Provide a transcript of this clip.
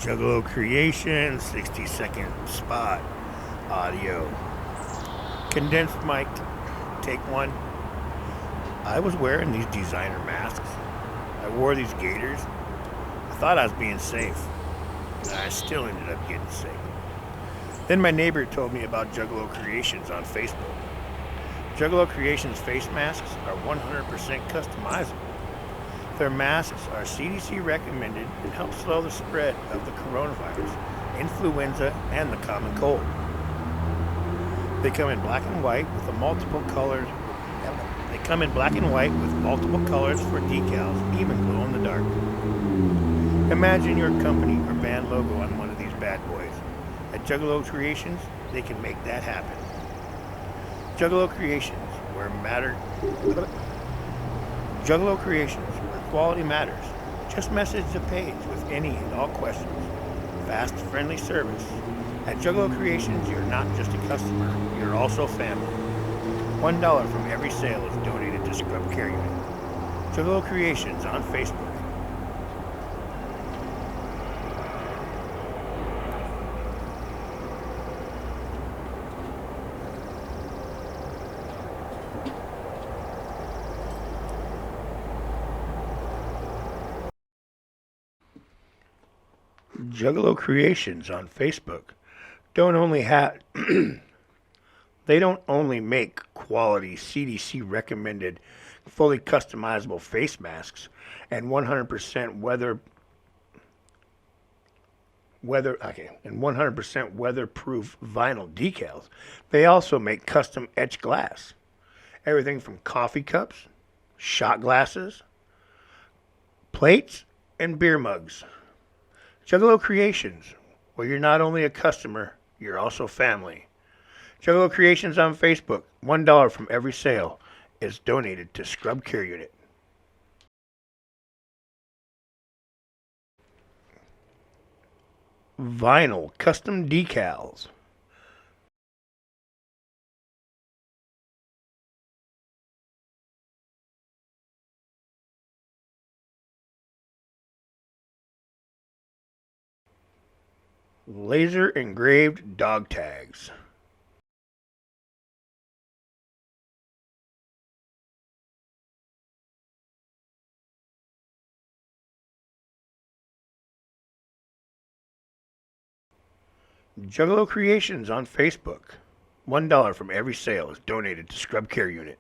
Juggalo Creations, 60-second spot audio. Condensed mic, take one. I was wearing these designer masks. I wore these gaiters. I thought I was being safe. And I still ended up getting sick. Then my neighbor told me about Juggalo Creations on Facebook. Juggalo Creations face masks are 100% customizable. Their masks are CDC recommended and help slow the spread of the coronavirus, influenza, and the common cold. They come in black and white with multiple colors. They come in black and white with multiple colors for decals, even glow in the dark. Imagine your company or band logo on one of these bad boys. At Juggalo Creations, they can make that happen. Juggalo Creations, where Juggalo Creations, where quality matters. Just message the page with any and all questions. Fast, friendly service. At Juggalo Creations, you're not just a customer, you're also family. $1 from every sale is donated to Scrub Care Unit. Juggalo Creations on Facebook. Juggalo Creations on Facebook don't only have they don't only make quality CDC recommended fully customizable face masks and 100% weatherproof vinyl decals. They also make custom etched glass. Everything from coffee cups, shot glasses, plates, and beer mugs. Juggalo Creations, where you're not only a customer, you're also family. Juggalo Creations on Facebook, $1 from every sale is donated to Scrub Care Unit. Vinyl custom decals. Laser engraved dog tags. Juggalo Creations on Facebook. $1 from every sale is donated to Scrub Care Unit.